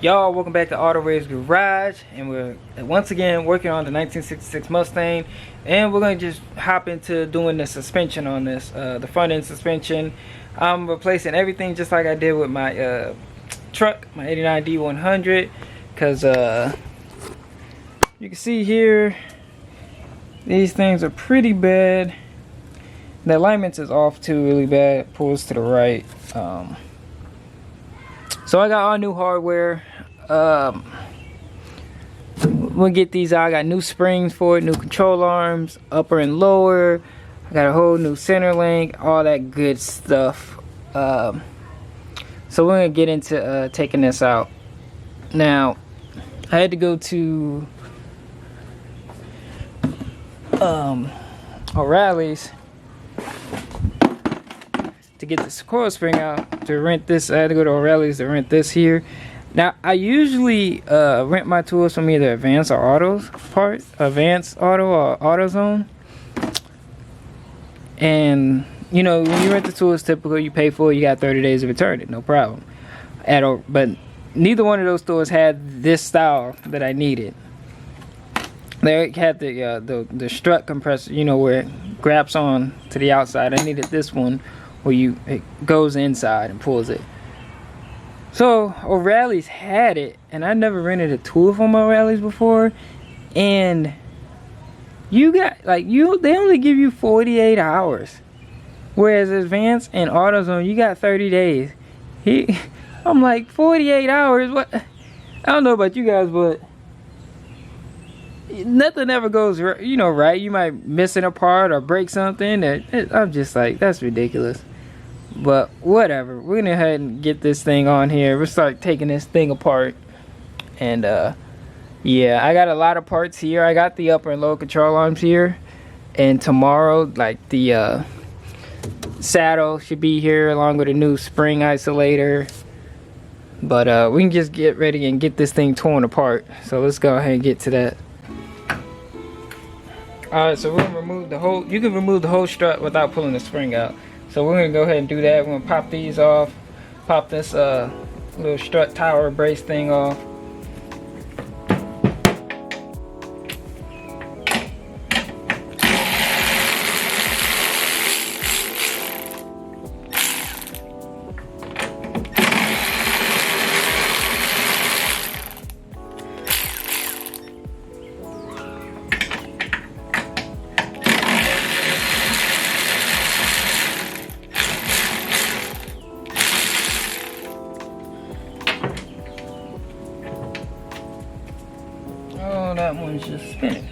Y'all, welcome back to Auto Ray's Garage, and we're once again working on the 1966 Mustang, and we're going to just hop into doing the suspension on this, the front end suspension. I'm replacing everything just like I did with my truck, my 89 D100, because you can see here, these things are pretty bad. The alignments is off too, really bad, pulls to the right. So I got all new hardware. We'll get these out. I got new springs for it, new control arms, upper and lower. I got a whole new center link, all that good stuff. So we're gonna get into taking this out. Now, I had to go to O'Reilly's to get the coil spring out to rent this. I had to go to O'Reilly's to rent this here. Now I usually rent my tools from either Advance or Advance Auto or AutoZone. And you know, when you rent the tools, typically you pay for it, you got 30 days to return it, no problem. But neither one of those stores had this style that I needed. They had the strut compressor, you know, where it grabs on to the outside. I needed this one where it goes inside and pulls it. So O'Reilly's had it, and I never rented a tool from O'Reilly's before, and you got they only give you 48 hours, whereas Advance and AutoZone you got 30 days. I'm like, 48 hours, what? I don't know about you guys, but nothing ever goes right. You might miss a part or break something. I'm just like, that's ridiculous. But whatever, we're gonna go ahead and get this thing on here. We'll start taking this thing apart. And yeah, I got a lot of parts here. I got the upper and lower control arms here, and tomorrow, like, the saddle should be here along with a new spring isolator. But we can just get ready and get this thing torn apart. So let's go ahead and get to that. Alright, so we're gonna remove the whole, you can remove the whole strut without pulling the spring out. So we're gonna go ahead and do that. We're gonna pop these off, pop this little strut tower brace thing off. Oh, that one's just spinning.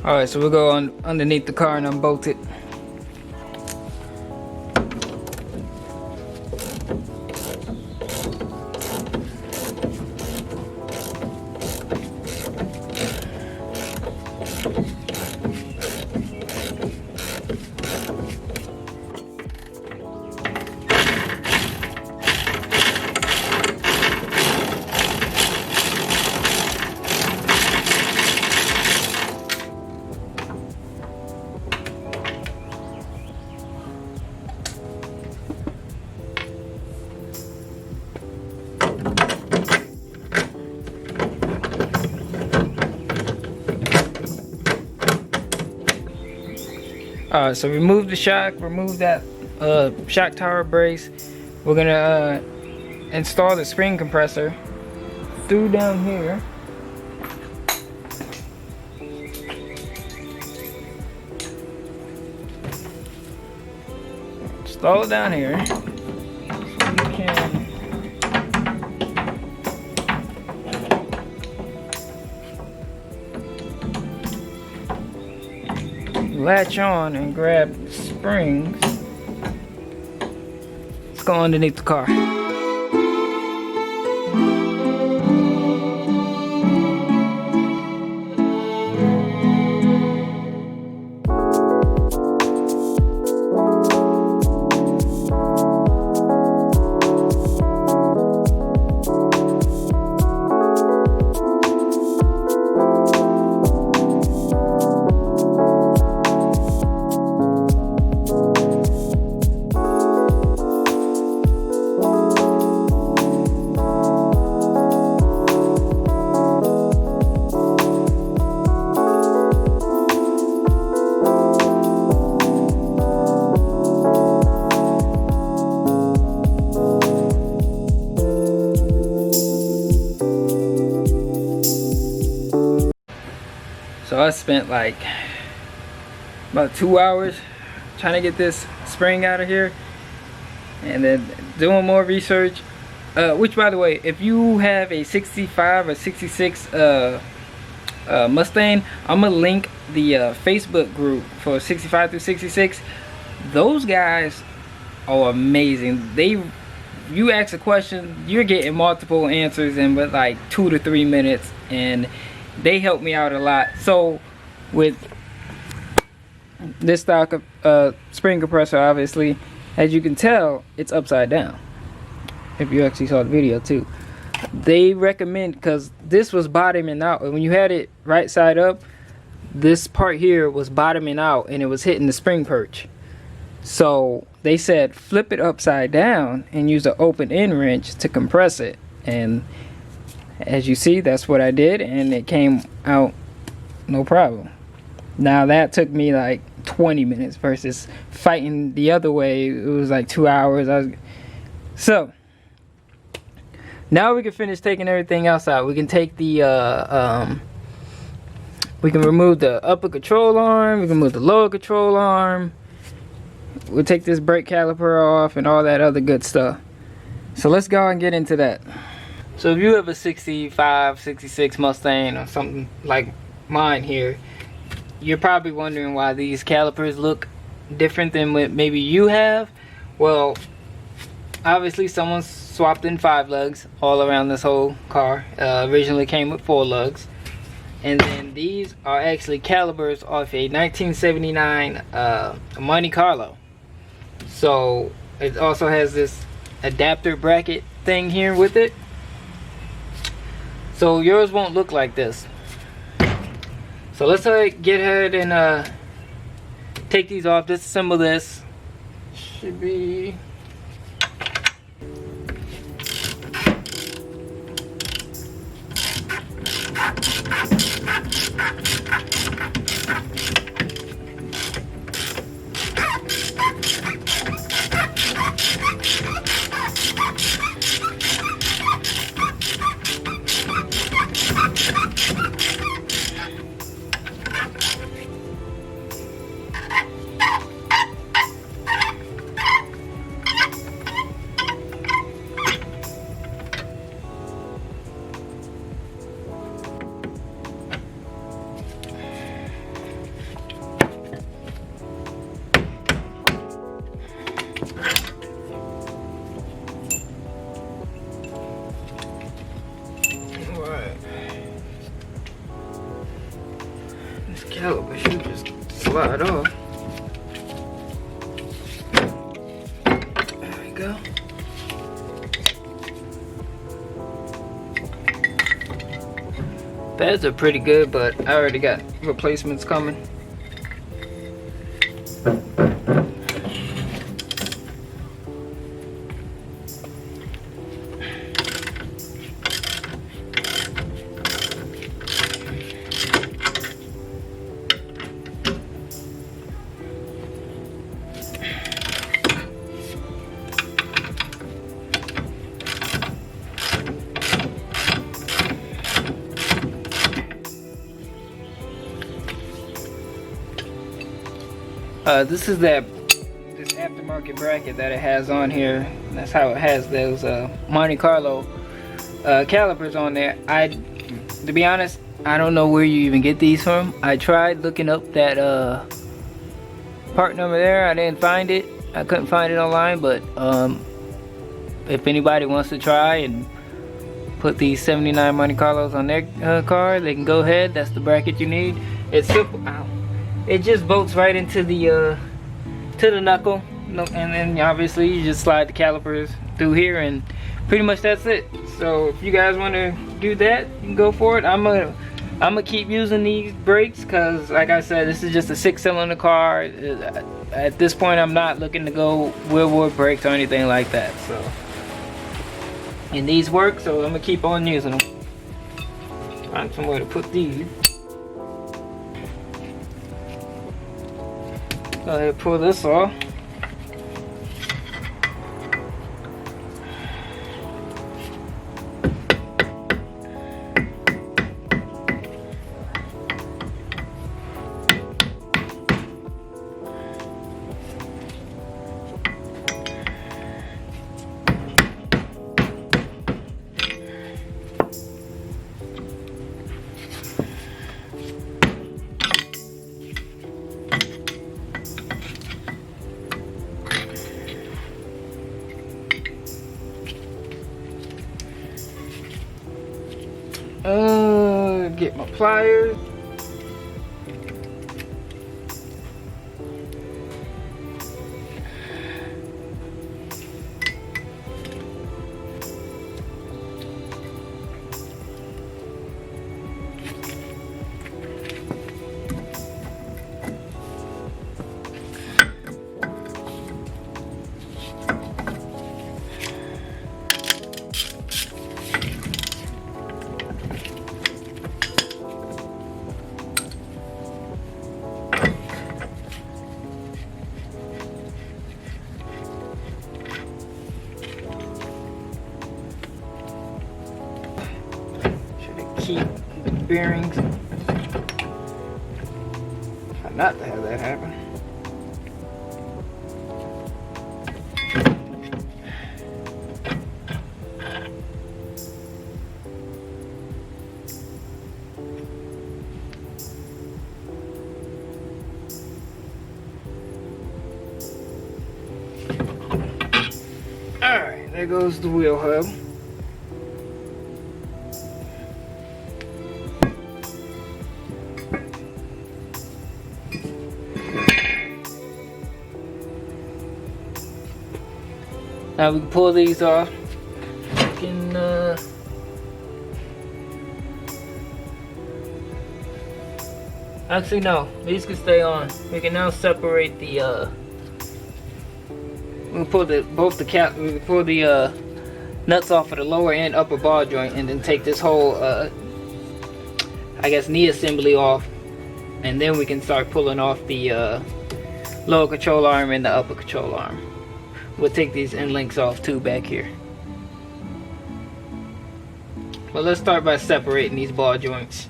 Alright, so we'll go on underneath the car and unbolt it. Alright, so remove the shock, remove that shock tower brace. We're gonna install the spring compressor through down here. Install it down here. So we can latch on and grab the springs. Let's go underneath the car. So I spent like about 2 hours trying to get this spring out of here, and then doing more research. Which, by the way, if you have a 65 or 66 Mustang, I'm gonna link the Facebook group for 65 through 66. Those guys are amazing. You ask a question, you're getting multiple answers in but like 2 to 3 minutes, and they help me out a lot. So with this stock spring compressor, obviously, as you can tell, it's upside down. If you actually saw the video too, they recommend, because this was bottoming out when you had it right side up. This part here was bottoming out and it was hitting the spring perch. So they said flip it upside down and use an open end wrench to compress it. And as you see, that's what I did, and it came out no problem. Now that took me like 20 minutes versus fighting the other way. It was like 2 hours. So now we can finish taking everything else out. We can take the we can remove the upper control arm, we can remove the lower control arm, we'll take this brake caliper off and all that other good stuff. So let's go and get into that. So if you have a 65, 66 Mustang or something like mine here, you're probably wondering why these calipers look different than what maybe you have. Well, obviously someone swapped in 5 lugs all around this whole car. Originally came with 4 lugs. And then these are actually calipers off a 1979 Monte Carlo. So it also has this adapter bracket thing here with it. So yours won't look like this. So let's get ahead and take these off. Disassemble this. Should be caliper should just slide off. There we go. Pads are pretty good, but I already got replacements coming. This is this aftermarket bracket that it has on here. That's how it has those Monte Carlo calipers on there. To be honest, I don't know where you even get these from. I tried looking up that part number there. I didn't find it. I couldn't find it online, but if anybody wants to try and put these 79 Monte Carlos on their car, they can go ahead. That's the bracket you need. It's simple. Ow. It just bolts right into the knuckle, and then obviously you just slide the calipers through here, and pretty much that's it. So if you guys want to do that, you can go for it. I'm gonna keep using these brakes because, like I said, this is just a 6-cylinder car. At this point, I'm not looking to go wheelwood brakes or anything like that. So, and these work, so I'm gonna keep on using them. Find somewhere to put these. Go ahead and pull this off. Get my pliers. Keep the bearings. Try not to have that happen. Alright, there goes the wheel hub. Now we can pull these off. We can actually no, these can stay on. We can now separate the we can pull we can pull the nuts off of the lower and upper ball joint, and then take this whole I guess knee assembly off, and then we can start pulling off the lower control arm and the upper control arm. We'll take these end links off too back here. Well, let's start by separating these ball joints.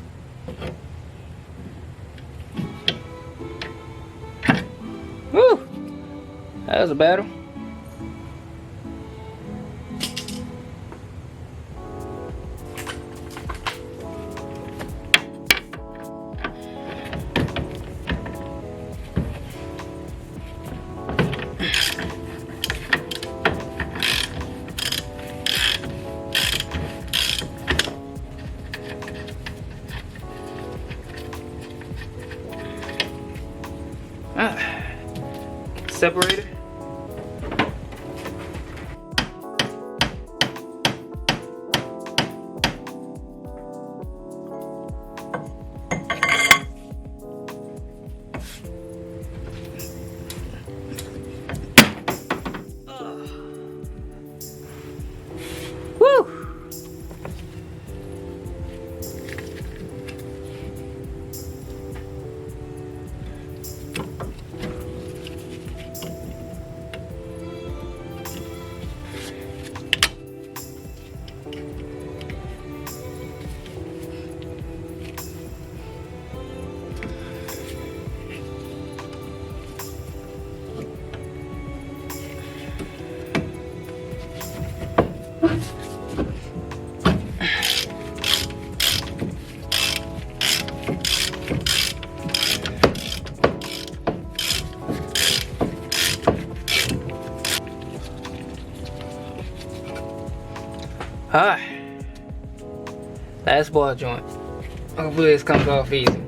Woo! That was a battle. Separator. Woo! Alright. Last ball joint. Hopefully this comes off easy.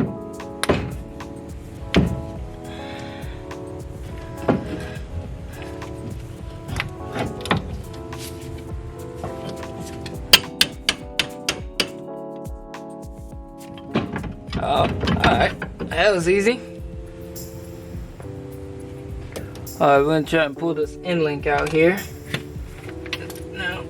Oh, alright. That was easy. Alright, we're gonna try and pull this end link out here. Now,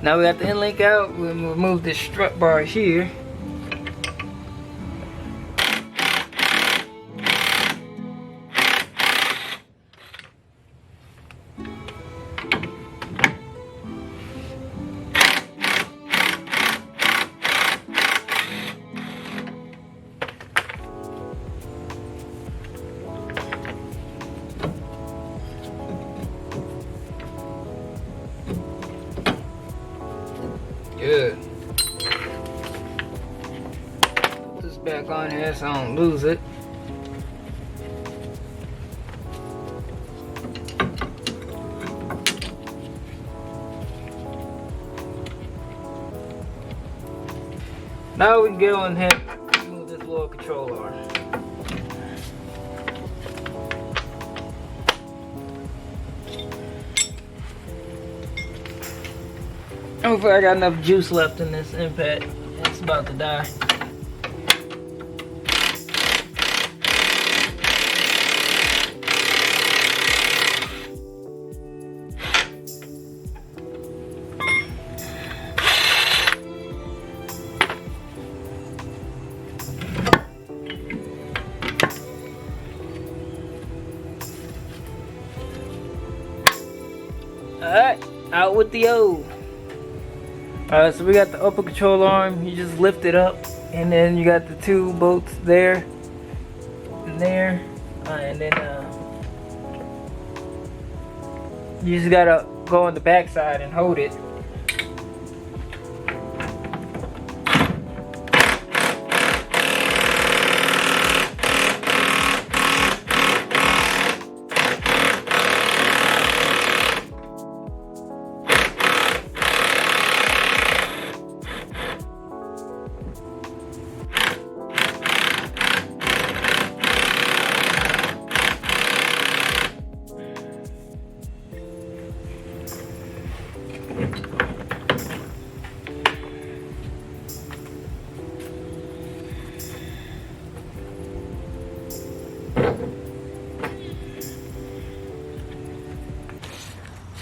now we got the end link out. We'll remove this strut bar here. Good. Put this back on here so I don't lose it. Now we can get on here and move this little control arm. Hopefully I got enough juice left in this impact. It's about to die. Alright, out with the O. Alright, so we got the upper control arm. You just lift it up, and then you got the two bolts there and there. And then you just gotta go on the back side and hold it.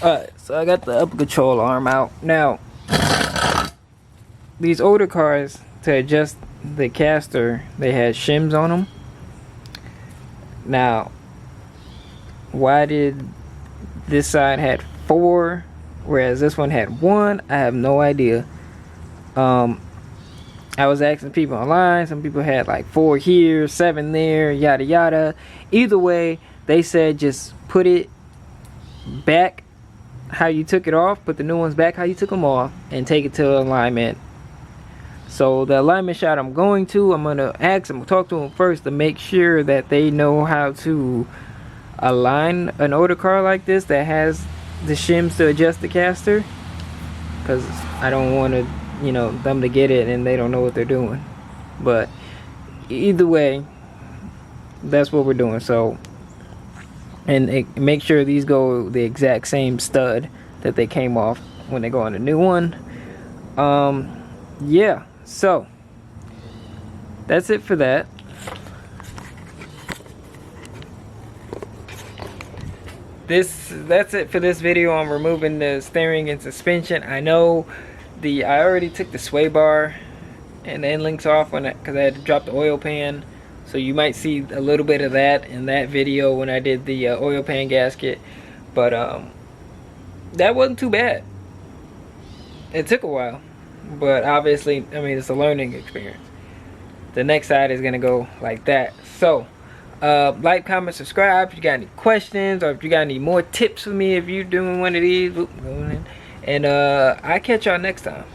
Alright, so I got the upper control arm out. Now, these older cars, to adjust the caster, they had shims on them. Now, why did this side had 4, whereas this one had 1? I have no idea. I was asking people online. Some people had like 4 here, 7 there, yada yada. Either way, they said just put it back how you took it off, put the new ones back how you took them off, and take it to alignment. So the alignment shot I'm going to, I'm gonna ask them, talk to them first to make sure that they know how to align an older car like this that has the shims to adjust the caster, because I don't want to, you know, them to get it and they don't know what they're doing. But either way, that's what we're doing. So, and make sure these go the exact same stud that they came off when they go on the new one. Yeah, so that's it for that. that's it for this video on removing the steering and suspension. I know I already took the sway bar and the end links off because I had to drop the oil pan. So you might see a little bit of that in that video when I did the oil pan gasket. But that wasn't too bad. It took a while, but obviously, I mean, it's a learning experience. The next side is gonna go like that. So like, comment, subscribe if you got any questions, or if you got any more tips for me if you're doing one of these. And I catch y'all next time.